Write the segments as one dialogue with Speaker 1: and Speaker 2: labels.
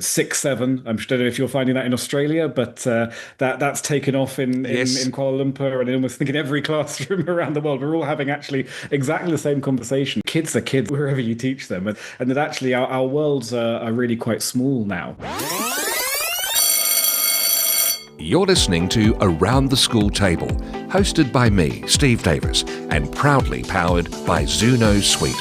Speaker 1: 6, 7. I don't know if you're finding that in Australia, but that's taken off
Speaker 2: Yes.
Speaker 1: in Kuala Lumpur, and I almost think in every classroom around the world, we're all having actually exactly the same conversation. Kids are kids wherever you teach them, and that actually our worlds are really quite small now.
Speaker 2: You're listening to Around the School Table, hosted by me, Steve Davis, and proudly powered by Xuno Suite.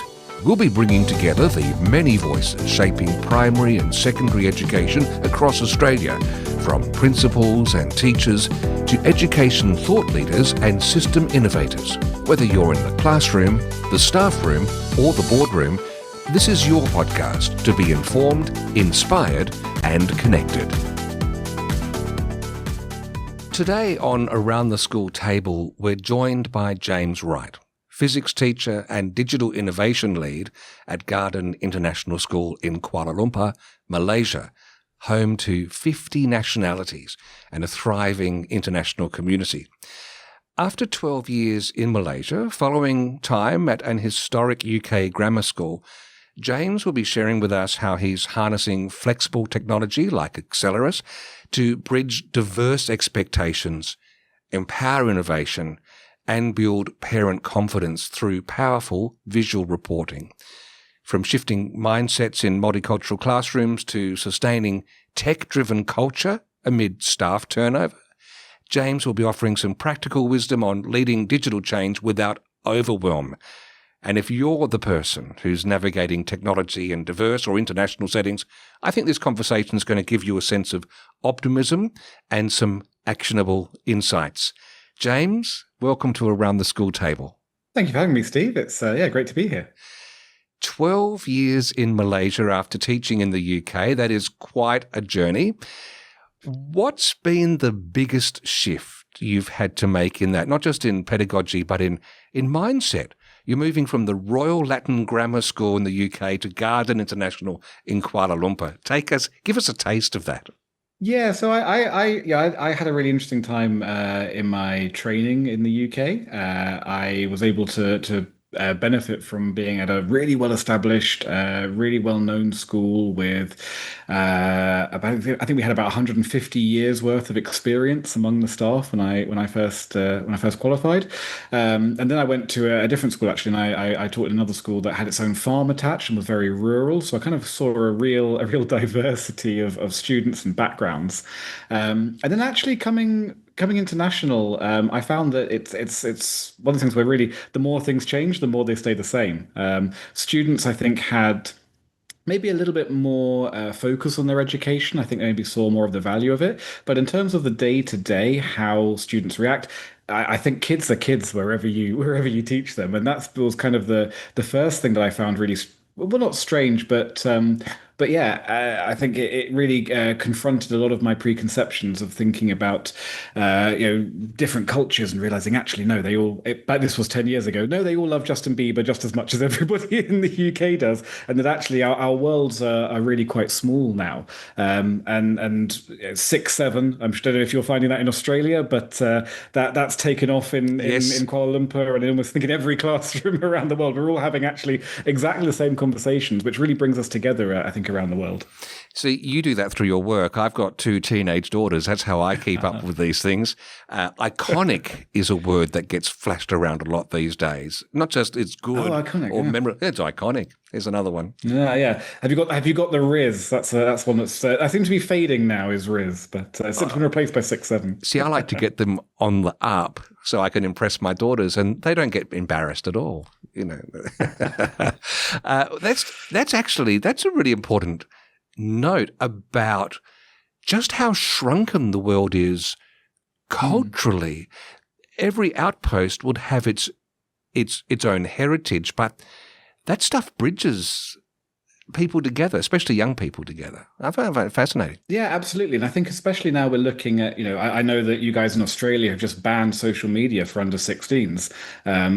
Speaker 2: We'll be bringing together the many voices shaping primary and secondary education across Australia, from principals and teachers to education thought leaders and system innovators. Whether you're in the classroom, the staff room, or the boardroom, this is your podcast to be informed, inspired, and connected. Today on Around the School Table, we're joined by James Wright, physics teacher and digital innovation lead at Garden International School in Kuala Lumpur, Malaysia, home to 50 nationalities and a thriving international community. After 12 years in Malaysia, following time at an historic UK grammar school, James will be sharing with us how he's harnessing flexible technology like Acceleris to bridge diverse expectations, empower innovation, and build parent confidence through powerful visual reporting. From shifting mindsets in multicultural classrooms to sustaining tech-driven culture amid staff turnover, James will be offering some practical wisdom on leading digital change without overwhelm. And if you're the person who's navigating technology in diverse or international settings, I think this conversation is going to give you a sense of optimism and some actionable insights. James, welcome to Around the School Table.
Speaker 1: Thank you for having me, Steve. It's great to be here.
Speaker 2: 12 years in Malaysia after teaching in the UK. That is quite a journey. What's been the biggest shift you've had to make in that, not just in pedagogy, but in mindset? You're moving from the Royal Latin Grammar School in the UK to Garden International in Kuala Lumpur. Give us a taste of that.
Speaker 1: Yeah, so I had a really interesting time in my training in the UK. I was able to benefit from being at a really well-established, really well-known school with I think we had about 150 years worth of experience among the staff when I first qualified, and then I went to a different school actually, and I taught in another school that had its own farm attached and was very rural. So I kind of saw a real diversity of students and backgrounds, and then actually coming international, I found that it's one of the things where really the more things change, the more they stay the same. Students, I think, had maybe a little bit more focus on their education. I think they maybe saw more of the value of it. But in terms of the day to day, how students react, I think kids are kids wherever you teach them, and that was kind of the first thing that I found really well, not strange, but yeah, I think it really confronted a lot of my preconceptions of thinking about different cultures and realizing actually no, but this was 10 years ago. No, they all love Justin Bieber just as much as everybody in the UK does, and that actually our worlds are really quite small now. And 6, 7. I don't know if you're finding that in Australia, but that's taken off
Speaker 2: Yes.
Speaker 1: in Kuala Lumpur, and I almost think in every classroom around the world, we're all having actually exactly the same conversations, which really brings us together, I think, around the world.
Speaker 2: So you do that through your work. I've got 2 teenage daughters. That's how I keep up with these things. Iconic is a word that gets flashed around a lot these days. Not just it's good
Speaker 1: Iconic,
Speaker 2: or
Speaker 1: yeah.
Speaker 2: memorable. It's iconic. Here's another one.
Speaker 1: Yeah. Have you got the Riz? That's one that's I seem to be fading now. Is Riz, but it's been replaced by 6, 7.
Speaker 2: See, I like to get them on the up so I can impress my daughters, and they don't get embarrassed at all. That's a really important note about just how shrunken the world is culturally. Every outpost would have its own heritage, but that stuff bridges people together, especially young people together. I find that fascinating.
Speaker 1: Yeah, absolutely. And I think especially now we're looking at, I know that you guys in Australia have just banned social media for under 16s,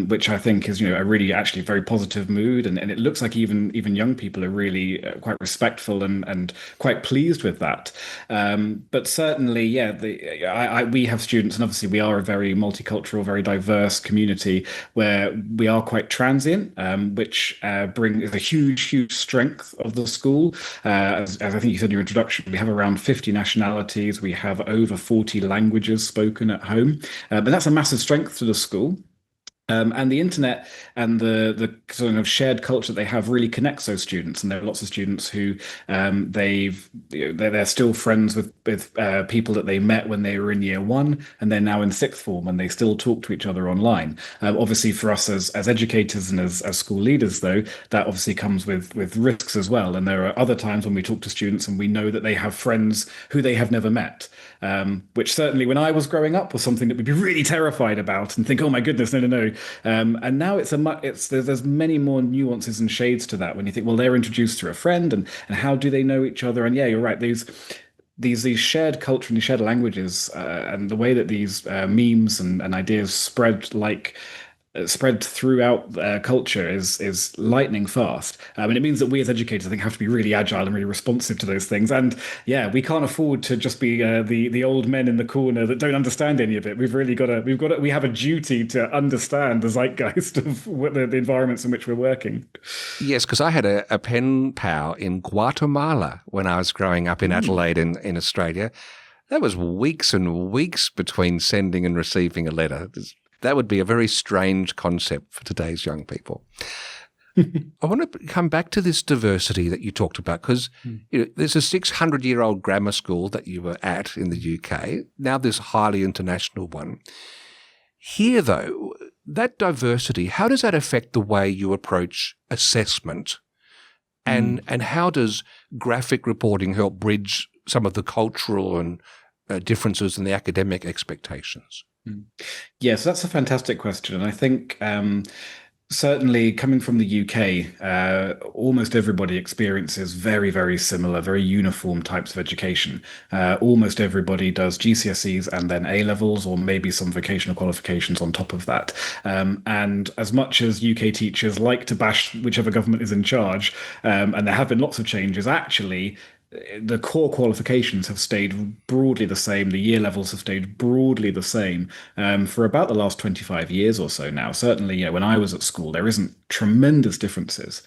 Speaker 1: which I think is, a really actually very positive mood. And it looks like even young people are really quite respectful and quite pleased with that. But certainly, yeah, we have students, and obviously we are a very multicultural, very diverse community where we are quite transient, which brings a huge, huge strength strength of the school. As I think you said in your introduction, we have around 50 nationalities. We have over 40 languages spoken at home. But that's a massive strength to the school. And the internet and the sort of shared culture that they have really connects those students. And there are lots of students who they're still friends with people that they met when they were in year one, and they're now in sixth form, and they still talk to each other online. Obviously, for us as educators and as school leaders, though, that obviously comes with risks as well. And there are other times when we talk to students and we know that they have friends who they have never met, which certainly when I was growing up was something that we'd be really terrified about and think, oh my goodness, no, no, no. And now there's many more nuances and shades to that when you think, well, they're introduced through a friend, and how do they know each other? And yeah, you're right. These shared culture and these shared languages, and the way that these memes and ideas spread throughout culture is lightning fast. And it means that we as educators, I think, have to be really agile and really responsive to those things. And yeah, we can't afford to just be the old men in the corner that don't understand any of it. We have a duty to understand the zeitgeist of the environments in which we're working.
Speaker 2: Yes, because I had a pen pal in Guatemala when I was growing up in Adelaide in Australia. That was weeks and weeks between sending and receiving a letter. That would be a very strange concept for today's young people. I want to come back to this diversity that you talked about, because there's a 600-year-old grammar school that you were at in the UK, now this highly international one. Here, though, that diversity, how does that affect the way you approach assessment? And how does graphic reporting help bridge some of the cultural and differences in the academic expectations?
Speaker 1: Yes, that's a fantastic question. And I think certainly coming from the UK, almost everybody experiences very, very similar, very uniform types of education. Almost everybody does GCSEs and then A levels, or maybe some vocational qualifications on top of that. And as much as UK teachers like to bash whichever government is in charge, and there have been lots of changes, actually, the core qualifications have stayed broadly the same. The year levels have stayed broadly the same for about the last 25 years or so now. Certainly, when I was at school, there isn't tremendous differences.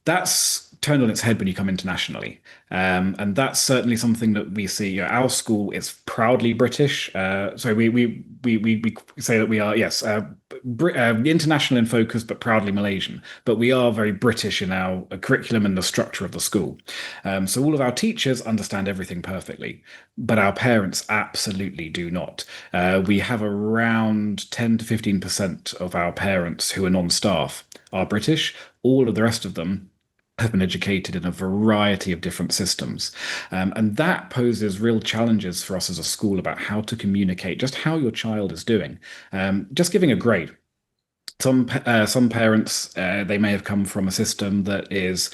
Speaker 1: That's turned on its head when you come internationally. And that's certainly something that we see. Our school is proudly British. So we say that we are, yes, international in focus, but proudly Malaysian. But we are very British in our curriculum and the structure of the school. So all of our teachers understand everything perfectly, but our parents absolutely do not. We have around 10 to 15% of our parents who are non-staff are British. All of the rest of them have been educated in a variety of different systems. And that poses real challenges for us as a school about how to communicate just how your child is doing. Just giving a grade. Some parents, they may have come from a system that is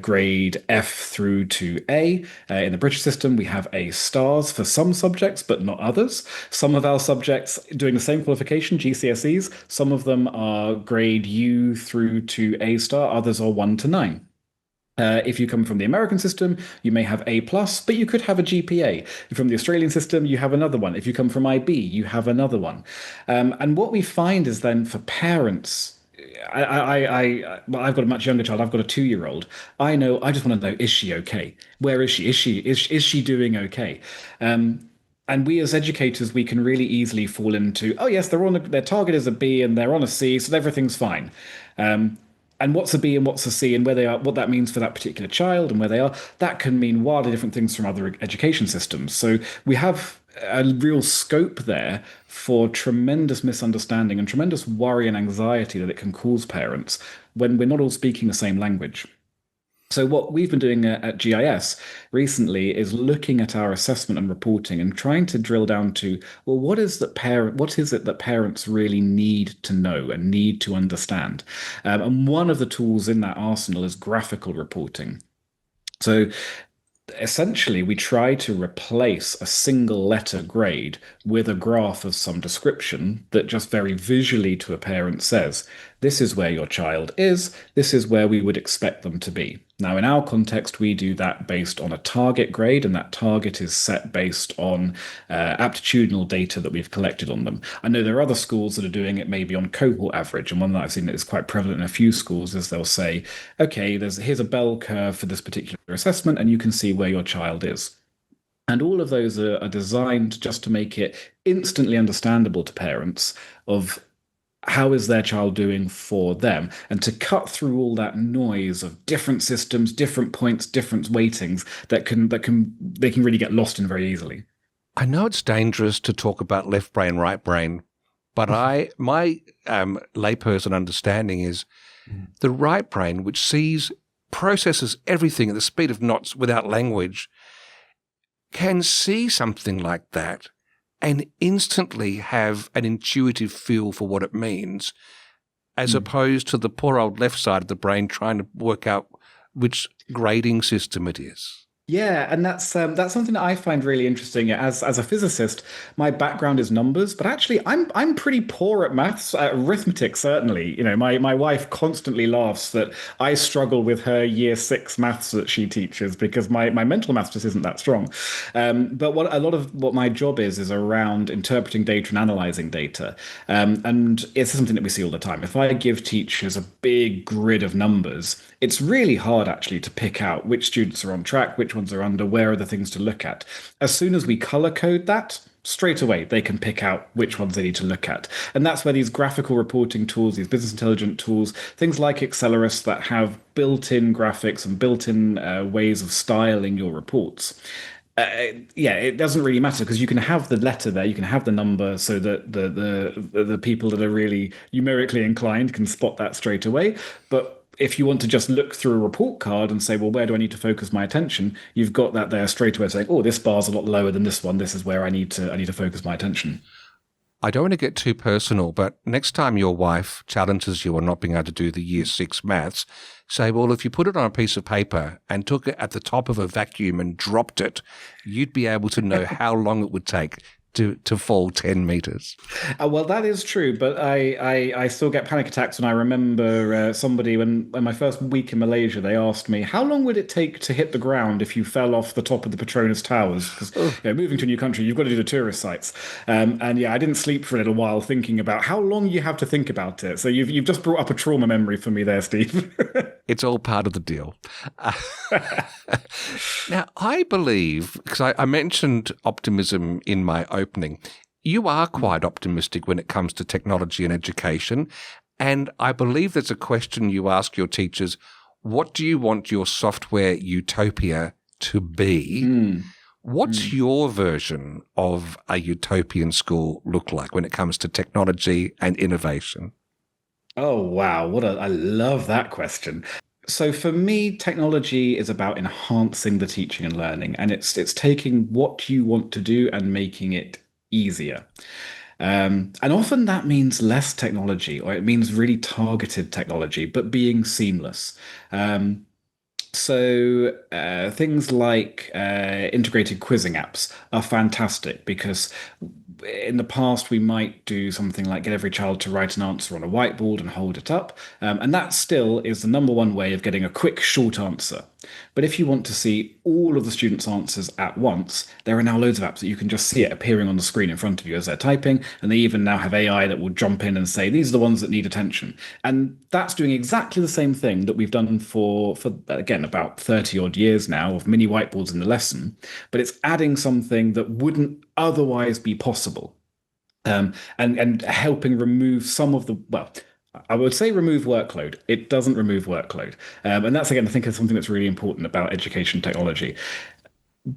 Speaker 1: grade F through to A. In the British system, we have A stars for some subjects, but not others. Some of our subjects doing the same qualification, GCSEs, some of them are grade U through to A star, others are 1 to 9. If you come from the American system, you may have A plus, but you could have a GPA. From the Australian system, you have another one. If you come from IB, you have another one. And what we find is then for parents, well, I've got a much younger child. I've got a 2-year-old. I just want to know, is she okay? Where is she? Is she doing okay? And we as educators, we can really easily fall into, oh yes, their target is a B and they're on a C, so everything's fine. And what's a B and what's a C and where they are, what that means for that particular child and where they are, that can mean wildly different things from other education systems. So we have a real scope there for tremendous misunderstanding and tremendous worry and anxiety that it can cause parents when we're not all speaking the same language. So what we've been doing at GIS recently is looking at our assessment and reporting and trying to drill down to, well, what is it that parents really need to know and need to understand? And one of the tools in that arsenal is graphical reporting. So essentially, we try to replace a single letter grade with a graph of some description that just very visually to a parent says, this is where your child is, this is where we would expect them to be. Now, in our context, we do that based on a target grade, and that target is set based on aptitudinal data that we've collected on them. I know there are other schools that are doing it maybe on cohort average, and one that I've seen that is quite prevalent in a few schools is they'll say, okay, here's a bell curve for this particular assessment, and you can see where your child is. And all of those are designed just to make it instantly understandable to parents of how is their child doing for them, and to cut through all that noise of different systems, different points, different weightings they can really get lost in very easily.
Speaker 2: I know it's dangerous to talk about left brain, right brain, but my layperson understanding is the right brain, which processes everything at the speed of knots without language, can see something like that and instantly have an intuitive feel for what it means, as opposed to the poor old left side of the brain trying to work out which grading system it is.
Speaker 1: Yeah, and that's something that I find really interesting. As a physicist, my background is numbers, but actually I'm pretty poor at maths, at arithmetic certainly. You know, my wife constantly laughs that I struggle with her year 6 maths that she teaches because my mental maths just isn't that strong. But what a lot of what my job is around interpreting data and analyzing data, and it's something that we see all the time. If I give teachers a big grid of numbers, it's really hard actually to pick out which students are on track, which ones are under, where are the things to look at. As soon as we color code that, straight away they can pick out which ones they need to look at. And that's where these graphical reporting tools, these business intelligence tools, things like Accelerus that have built-in graphics and built-in ways of styling your reports. Yeah, it doesn't really matter because you can have the letter there, you can have the number, so that the people that are really numerically inclined can spot that straight away. But if you want to just look through a report card and say, well, where do I need to focus my attention? You've got that there straight away saying, oh, this bar's a lot lower than this one. This is where I need to focus my attention.
Speaker 2: I don't want to get too personal, but next time your wife challenges you on not being able to do the year 6 maths, say, well, if you put it on a piece of paper and took it at the top of a vacuum and dropped it, you'd be able to know how long it would take to fall 10 meters.
Speaker 1: Well, that is true, but I still get panic attacks when I remember somebody when my first week in Malaysia, they asked me, how long would it take to hit the ground if you fell off the top of the Petronas Towers? Because moving to a new country, you've got to do the tourist sites. And yeah, I didn't sleep for a little while thinking about how long you have to think about it. So you've just brought up a trauma memory for me there, Steve.
Speaker 2: It's all part of the deal. Now, I believe, because I mentioned optimism in my opening, you are quite optimistic when it comes to technology and education. And I believe there's a question you ask your teachers: what do you want your software utopia to be? What's your version of a utopian school look like when it comes to technology and innovation?
Speaker 1: Oh, wow. I love that question. So for me, technology is about enhancing the teaching and learning, and it's taking what you want to do and making it easier. And often that means less technology, or it means really targeted technology, but being seamless. So things like integrated quizzing apps are fantastic because in the past we might do something like get every child to write an answer on a whiteboard and hold it up, and that still is the number one way of getting a quick, short answer. But if you want to see all of the students' answers at once, there are now loads of apps that you can just see it appearing on the screen in front of you as they're typing, and they even now have AI that will jump in and say, these are the ones that need attention. And that's doing exactly the same thing that we've done for again, about 30 odd years now of mini whiteboards in the lesson, but it's adding something that wouldn't otherwise be possible. And helping remove some of the, well, I would say remove workload. It doesn't remove workload. And that's, again, I think is something that's really important about education technology.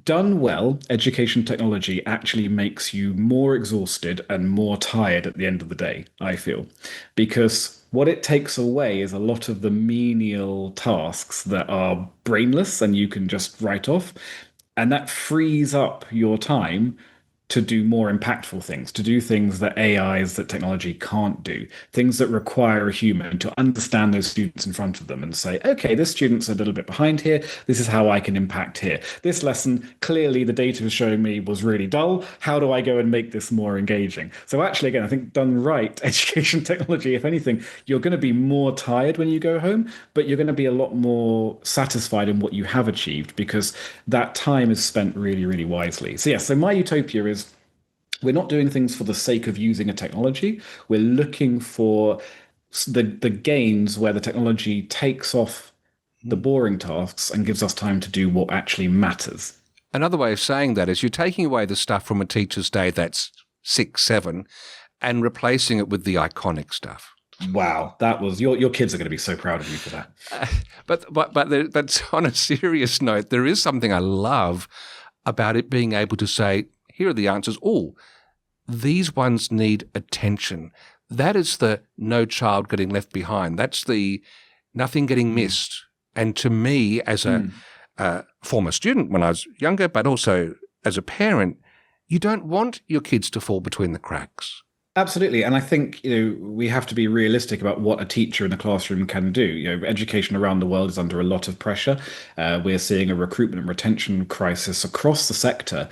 Speaker 1: Done well, education technology actually makes you more exhausted and more tired at the end of the day, I feel, because what it takes away is a lot of the menial tasks that are brainless and you can just write off. And that frees up your time to do more impactful things, to do things that AIs, that technology can't do, things that require a human to understand those students in front of them and say, okay, this student's a little bit behind here. This is how I can impact here. This lesson, clearly the data is showing me was really dull. How do I go and make this more engaging? So actually, again, I think done right, education technology, if anything, you're going to be more tired when you go home, but you're going to be a lot more satisfied in what you have achieved because that time is spent really, really wisely. So yeah, so my utopia is we're not doing things for the sake of using a technology. We're looking for the gains where the technology takes off the boring tasks and gives us time to do what actually matters.
Speaker 2: Another way of saying that is you're taking away the stuff from a teacher's day that's 6, 7 and replacing it with the iconic stuff.
Speaker 1: Wow, that was your kids are going to be so proud of you for that.
Speaker 2: But on a serious note, there is something I love about it being able to say, here are the answers. Oh, these ones need attention. That is the no child getting left behind. That's the nothing getting missed. And to me, as a former student when I was younger, but also as a parent, you don't want your kids to fall between the cracks.
Speaker 1: Absolutely. And I think, we have to be realistic about what a teacher in the classroom can do. Education around the world is under a lot of pressure. We're seeing a recruitment and retention crisis across the sector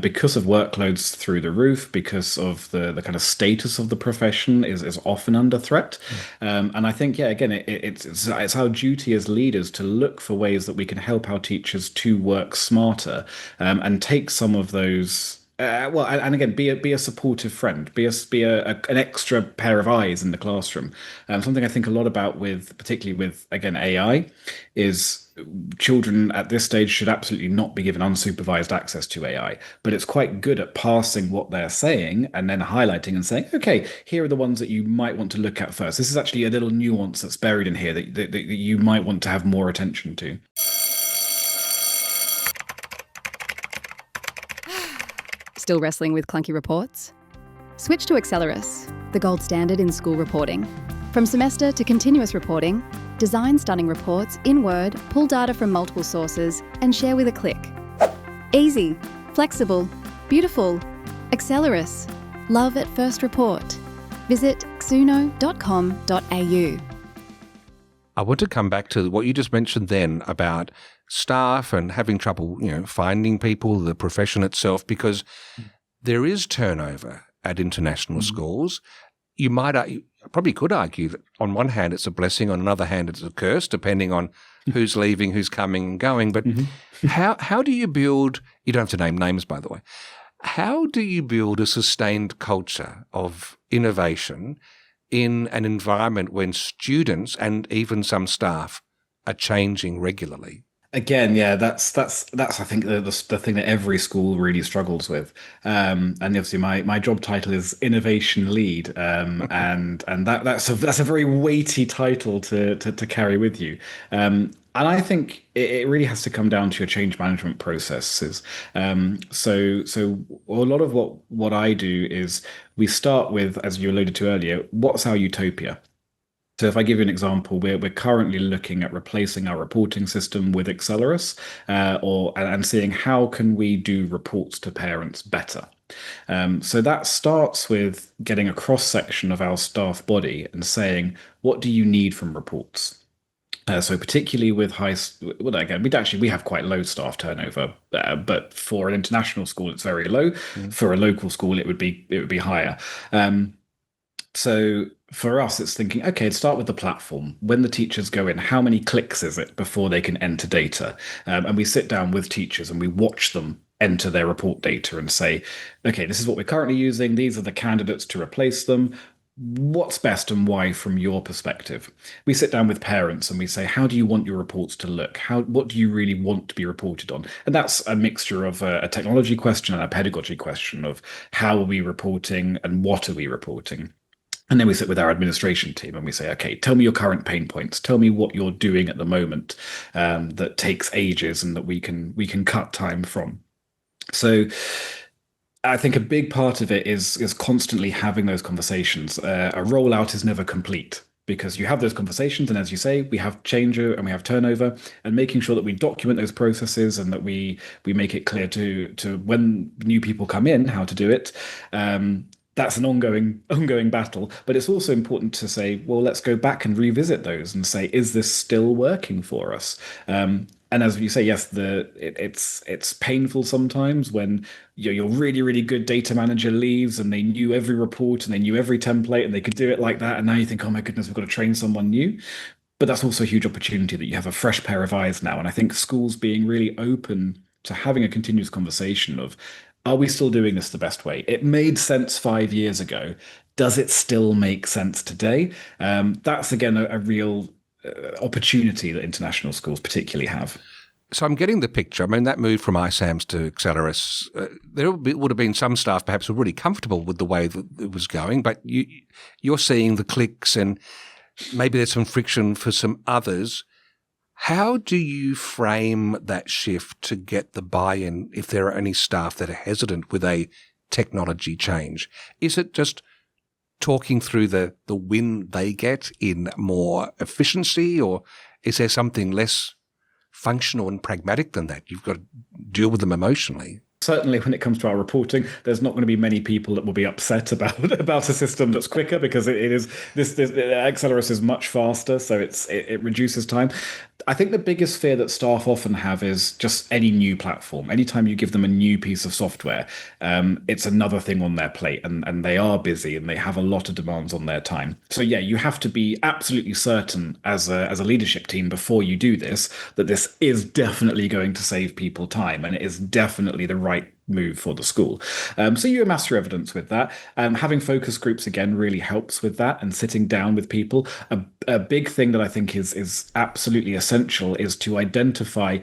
Speaker 1: because of workloads through the roof, because of the kind of status of the profession is often under threat. And I think, again, it's our duty as leaders to look for ways that we can help our teachers to work smarter and take some of those. And again, be a supportive friend, be an extra pair of eyes in the classroom. Something I think a lot about particularly with again AI, is children at this stage should absolutely not be given unsupervised access to AI, but it's quite good at parsing what they're saying and then highlighting and saying, okay, here are the ones that you might want to look at first. This is actually a little nuance that's buried in here that you might want to have more attention to.
Speaker 3: Still wrestling with clunky reports? Switch to Accelerus, the gold standard in school reporting. From semester to continuous reporting, design stunning reports in Word, pull data from multiple sources, and share with a click. Easy, flexible, beautiful. Accelerus. Love at first report. Visit xuno.com.au.
Speaker 2: I want to come back to what you just mentioned then about staff and having trouble, finding people, the profession itself, because there is turnover at international schools. You probably could argue that on one hand it's a blessing, on another hand it's a curse, depending on who's leaving, who's coming and going. But how do you build, you don't have to name names, by the way, how do you build a sustained culture of innovation in an environment when students and even some staff are changing regularly?
Speaker 1: Again, that's I think the thing that every school really struggles with, and obviously my job title is innovation lead, and that's a very weighty title to carry with you, and I think it really has to come down to your change management processes. So a lot of what I do is we start with, as you alluded to earlier, what's our utopia? So if I give you an example, we're currently looking at replacing our reporting system with Accelerus, and seeing how can we do reports to parents better. So that starts with getting a cross section of our staff body and saying, what do you need from reports? So particularly with we have quite low staff turnover, but for an international school, it's very low. For a local school, it would be higher. So for us, it's thinking, okay, start with the platform. When the teachers go in, how many clicks is it before they can enter data? And we sit down with teachers and we watch them enter their report data and say, okay, this is what we're currently using. These are the candidates to replace them. What's best and why from your perspective? We sit down with parents and we say, how do you want your reports to look? What do you really want to be reported on? And that's a mixture of a technology question and a pedagogy question of how are we reporting and what are we reporting? And then we sit with our administration team and we say, okay, tell me your current pain points. Tell me what you're doing at the moment that takes ages and that we can cut time from. So I think a big part of it is constantly having those conversations. A rollout is never complete. because you have those conversations, and as you say, we have change and we have turnover, and making sure that we document those processes and that we make it clear to when new people come in how to do it. That's an ongoing battle, but it's also important to say, well, let's go back and revisit those and say, is this still working for us? And as you say, yes, it's painful sometimes when your really, really good data manager leaves and they knew every report and they knew every template and they could do it like that. And now you think, oh my goodness, we've got to train someone new. But that's also a huge opportunity that you have a fresh pair of eyes now. And I think schools being really open to having a continuous conversation of, are we still doing this the best way? It made sense 5 years ago. Does it still make sense today? That's again a real opportunity that international schools particularly have.
Speaker 2: So I'm getting the picture. I mean, that move from iSAMS to Accelerus, there would have been some staff perhaps who were really comfortable with the way that it was going, but you're seeing the clicks and maybe there's some friction for some others. How do you frame that shift to get the buy-in if there are any staff that are hesitant with a technology change? Is it just talking through the win they get in more efficiency, or is there something less functional and pragmatic than that? You've got to deal with them emotionally.
Speaker 1: Certainly, when it comes to our reporting, there's not going to be many people that will be upset about a system that's quicker, because it is this Accelerus is much faster, so it reduces time. I think the biggest fear that staff often have is just any new platform. Anytime you give them a new piece of software, it's another thing on their plate, and they are busy and they have a lot of demands on their time. So yeah, you have to be absolutely certain as a leadership team before you do this that this is definitely going to save people time, and it is definitely the right move for the school. So you amass your evidence with that. Having focus groups again really helps with that, and sitting down with people. A big thing that I think is absolutely essential is to identify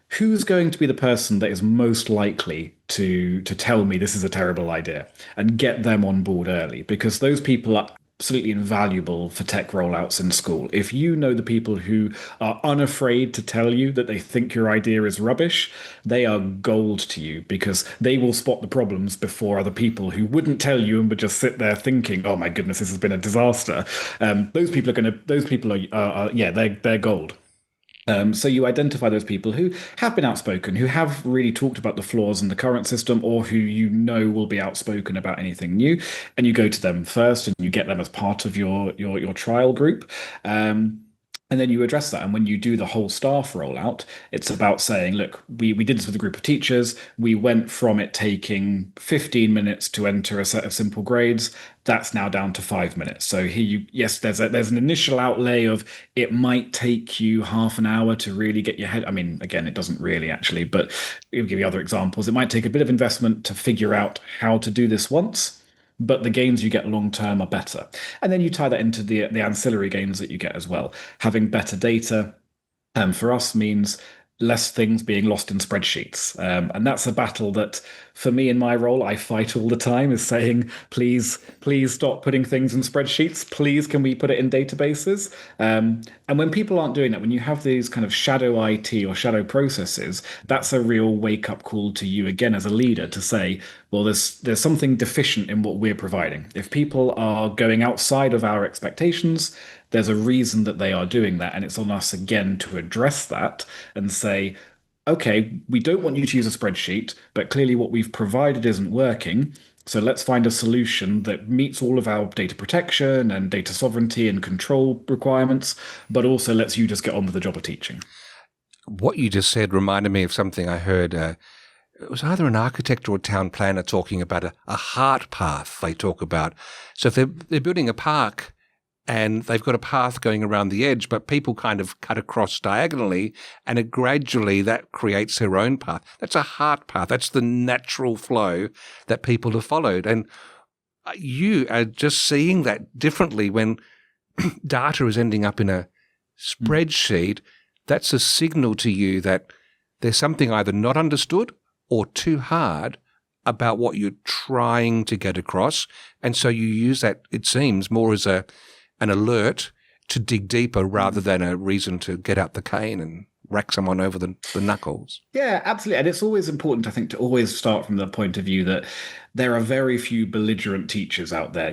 Speaker 1: who's going to be the person that is most likely to tell me this is a terrible idea, and get them on board early, because those people are absolutely invaluable for tech rollouts in school. If you know the people who are unafraid to tell you that they think your idea is rubbish, they are gold to you, because they will spot the problems before other people who wouldn't tell you and would just sit there thinking, oh my goodness, this has been a disaster. Those people they're gold. So you identify those people who have been outspoken, who have really talked about the flaws in the current system, or who you know will be outspoken about anything new, and you go to them first, and you get them as part of your trial group. And then you address that. And when you do the whole staff rollout, it's about saying, look, we did this with a group of teachers. We went from it taking 15 minutes to enter a set of simple grades. That's now down to 5 minutes. So here there's an initial outlay of, it might take you half an hour to really get your head. I mean, again, it doesn't really actually, but I'll give you other examples. It might take a bit of investment to figure out how to do this once, but the gains you get long term are better. And then you tie that into the ancillary gains that you get as well. Having better data, for us, means less things being lost in spreadsheets. And that's a battle that, for me in my role, I fight all the time, is saying, please stop putting things in spreadsheets. Please, can we put it in databases? And when people aren't doing that, when you have these kind of shadow IT or shadow processes, that's a real wake-up call to you again as a leader to say, well, there's something deficient in what we're providing. If people are going outside of our expectations, there's a reason that they are doing that. And it's on us again to address that and say, okay, we don't want you to use a spreadsheet, but clearly what we've provided isn't working. So let's find a solution that meets all of our data protection and data sovereignty and control requirements, but also lets you just get on with the job of teaching.
Speaker 2: What you just said reminded me of something I heard. It was either an architect or a town planner talking about a heart path they talk about. So if they're building a park, and they've got a path going around the edge, but people kind of cut across diagonally, and gradually that creates their own path. That's a heart path. That's the natural flow that people have followed. And you are just seeing that differently when data is ending up in a spreadsheet. That's a signal to you that there's something either not understood or too hard about what you're trying to get across. And so you use that, it seems, more as an alert to dig deeper rather than a reason to get out the cane and rack someone over the knuckles.
Speaker 1: Yeah, absolutely. And it's always important, I think, to always start from the point of view that there are very few belligerent teachers out there.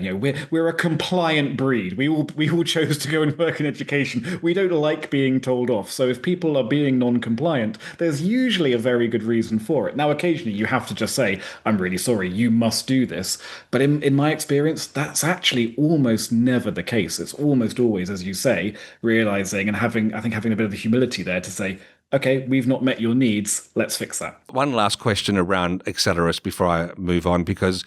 Speaker 1: We're a compliant breed. We all chose to go and work in education. We don't like being told off. So if people are being non-compliant, there's usually a very good reason for it. Now, occasionally you have to just say, "I'm really sorry, you must do this." But in my experience, that's actually almost never the case. It's almost always, as you say, realizing and having, I think, having a bit of the humility there to say, "Okay, we've not met your needs. Let's fix that."
Speaker 2: One last question around Accelerus before I move on, because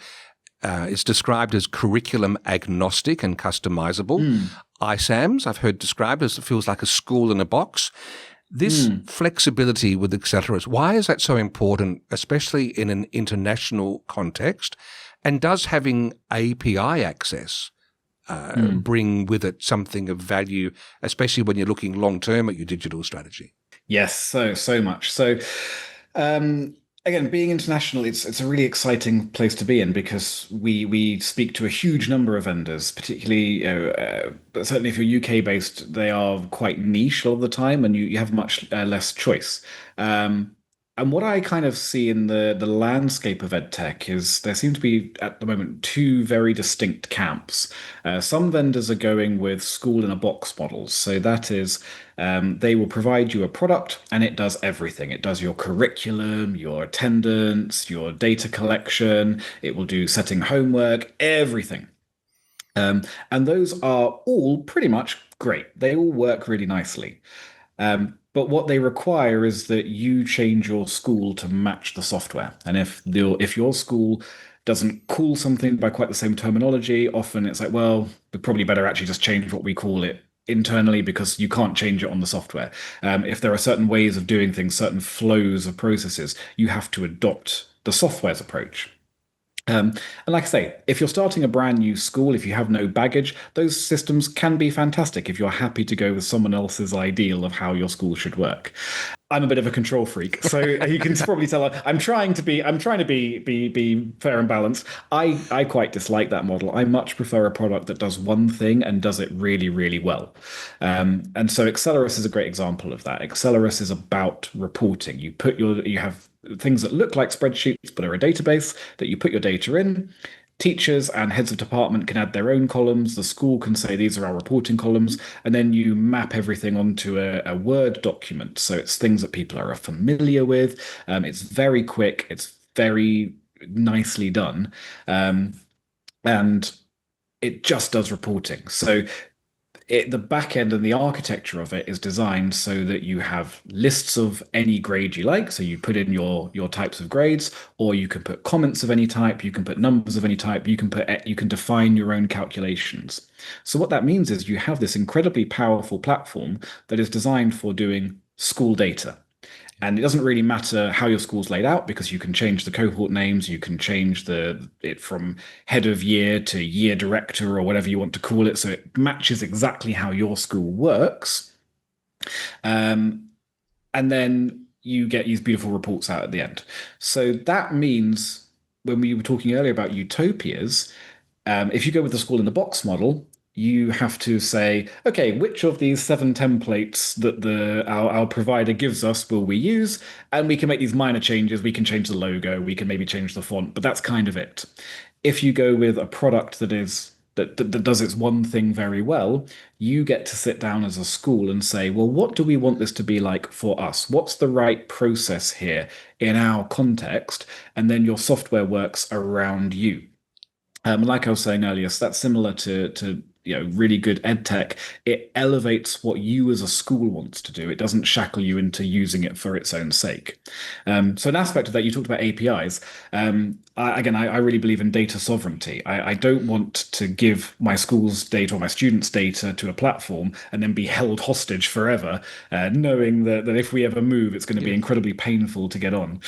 Speaker 2: it's described as curriculum agnostic and customizable. ISAMS, I've heard described as it feels like a school in a box. This flexibility with Accelerus, why is that so important, especially in an international context? And does having API access bring with it something of value, especially when you're looking long term at your digital strategy?
Speaker 1: Yes, so much. So, again, being international, it's a really exciting place to be in because we speak to a huge number of vendors, particularly, but certainly if you're UK based, they are quite niche a lot of the time, and you have much less choice. And what I kind of see in the landscape of edtech is there seem to be at the moment two very distinct camps. Some vendors are going with school in a box models. So that is, they will provide you a product and it does everything. It does your curriculum, your attendance, your data collection. It will do setting homework, everything. And those are all pretty much great. They all work really nicely. But what they require is that you change your school to match the software. And if your school doesn't call something by quite the same terminology, often it's like, well, we probably better actually just change what we call it internally because you can't change it on the software. If there are certain ways of doing things, certain flows of processes, you have to adopt the software's approach. And like I say, if you're starting a brand new school, if you have no baggage, those systems can be fantastic if you're happy to go with someone else's ideal of how your school should work. I'm a bit of a control freak, so you can probably tell I'm trying to be fair and balanced. I quite dislike that model. I much prefer a product that does one thing and does it really, really well. And so Accelerus is a great example of that. Accelerus is about reporting. You have things that look like spreadsheets but are a database that you put your data in. Teachers and heads of department can add their own columns. The school can say these are our reporting columns, and then you map everything onto a Word document. So it's things that people are familiar with. It's very quick. It's very nicely done, and it just does reporting. So the back end and the architecture of it is designed so that you have lists of any grade you like. So you put in your types of grades, or you can put comments of any type, you can put numbers of any type, you can define your own calculations. So what that means is you have this incredibly powerful platform that is designed for doing school data. And it doesn't really matter how your school's laid out because you can change the cohort names, you can change it from head of year to year director or whatever you want to call it. So it matches exactly how your school works. And then you get these beautiful reports out at the end. So that means when we were talking earlier about utopias, if you go with the school in the box model, you have to say, okay, which of these 7 templates that our provider gives us will we use? And we can make these minor changes. We can change the logo. We can maybe change the font, but that's kind of it. If you go with a product that does its one thing very well, you get to sit down as a school and say, well, what do we want this to be like for us? What's the right process here in our context? And then your software works around you. Like I was saying earlier, so that's similar to really good ed tech. It elevates what you as a school wants to do. It doesn't shackle you into using it for its own sake. So an aspect of that, you talked about APIs. I really believe in data sovereignty. I don't want to give my school's data or my students' data to a platform and then be held hostage forever, knowing that if we ever move, it's going to be incredibly painful to get on.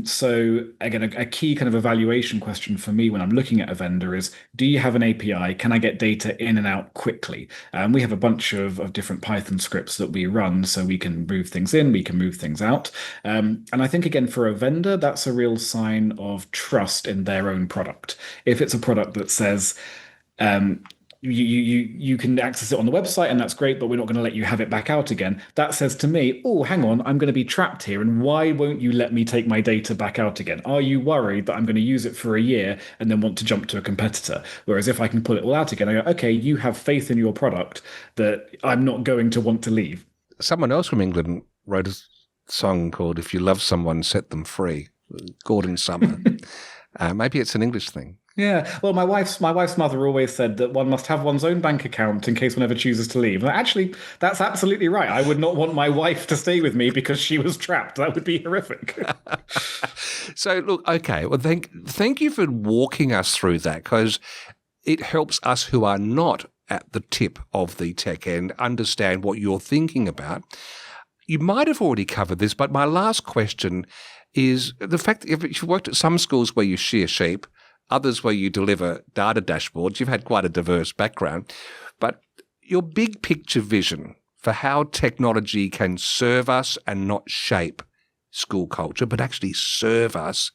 Speaker 1: So again, a key kind of evaluation question for me when I'm looking at a vendor is, do you have an API? Can I get data in and out quickly? We have a bunch of different Python scripts that we run so we can move things in, we can move things out. And I think, again, for a vendor, that's a real sign of trust in their own product. If it's a product that says, you can access it on the website and that's great, but we're not going to let you have it back out again. That says to me, oh, hang on, I'm going to be trapped here. And why won't you let me take my data back out again? Are you worried that I'm going to use it for a year and then want to jump to a competitor? Whereas if I can pull it all out again, I go, okay, you have faith in your product that I'm not going to want to leave.
Speaker 2: Someone else from England wrote a song called If You Love Someone, Set Them Free, Gordon Summer. Maybe it's an English thing.
Speaker 1: Yeah, well, my wife's mother always said that one must have one's own bank account in case one ever chooses to leave. And actually, that's absolutely right. I would not want my wife to stay with me because she was trapped. That would be horrific.
Speaker 2: So, look, okay. Well, thank you for walking us through that, because it helps us who are not at the tip of the tech end understand what you're thinking about. You might have already covered this, but my last question is the fact that if you've worked at some schools where you shear sheep, others where you deliver data dashboards. You've had quite a diverse background. But your big picture vision for how technology can serve us and not shape school culture, but actually serve us,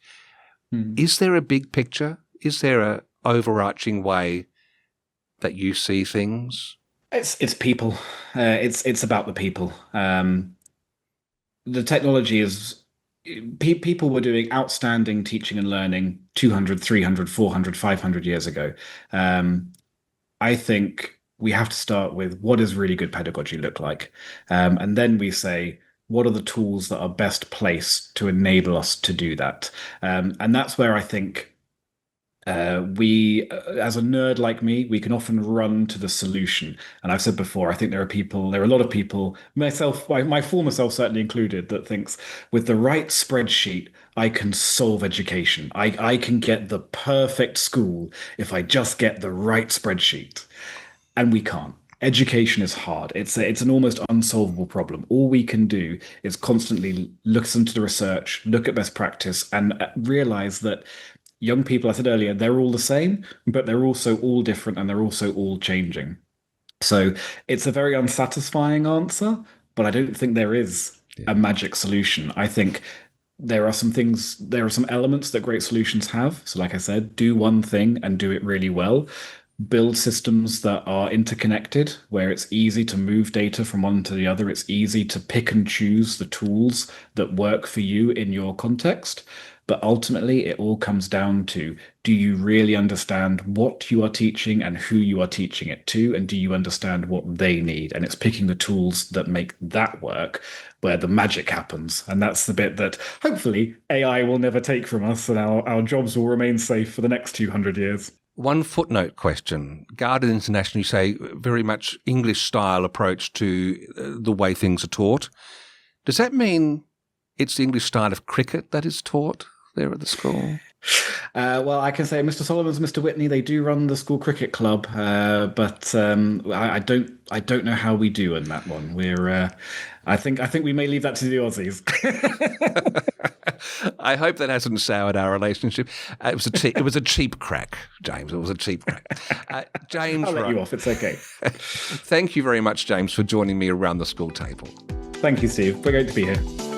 Speaker 2: is there a big picture? Is there a overarching way that you see things?
Speaker 1: It's people. It's about the people. The technology is... People were doing outstanding teaching and learning 200, 300, 400, 500 years ago. I think we have to start with what does really good pedagogy look like? And then we say, what are the tools that are best placed to enable us to do that? And that's where I think we, as a nerd like me, we can often run to the solution. And I've said before, I think there are a lot of people, myself, my former self certainly included, that thinks with the right spreadsheet, I can solve education. I can get the perfect school if I just get the right spreadsheet. And we can't. Education is hard. It's an almost unsolvable problem. All we can do is constantly listen to the research, look at best practice, and realize that young people, I said earlier, they're all the same, but they're also all different and they're also all changing. So it's a very unsatisfying answer, but I don't think there is a magic solution. I think there are some elements that great solutions have. So like I said, do one thing and do it really well. Build systems that are interconnected, where it's easy to move data from one to the other. It's easy to pick and choose the tools that work for you in your context. But ultimately, it all comes down to, do you really understand what you are teaching and who you are teaching it to? And do you understand what they need? And it's picking the tools that make that work where the magic happens. And that's the bit that hopefully AI will never take from us, and our jobs will remain safe for the next 200 years.
Speaker 2: One footnote question. Garden International, you say, very much English-style approach to the way things are taught. Does that mean it's the English style of cricket that is taught there at the school?
Speaker 1: Well, I can say Mr. Solomon's, Mr. Whitney, they do run the school cricket club, but I don't know how we do in that one. I think we may leave that to the Aussies.
Speaker 2: I hope that hasn't soured our relationship. It was a cheap crack, James. It was a cheap crack. James,
Speaker 1: I'll let you off. It's okay.
Speaker 2: Thank you very much, James, for joining me around the school table.
Speaker 1: Thank you, Steve. We're going to be here.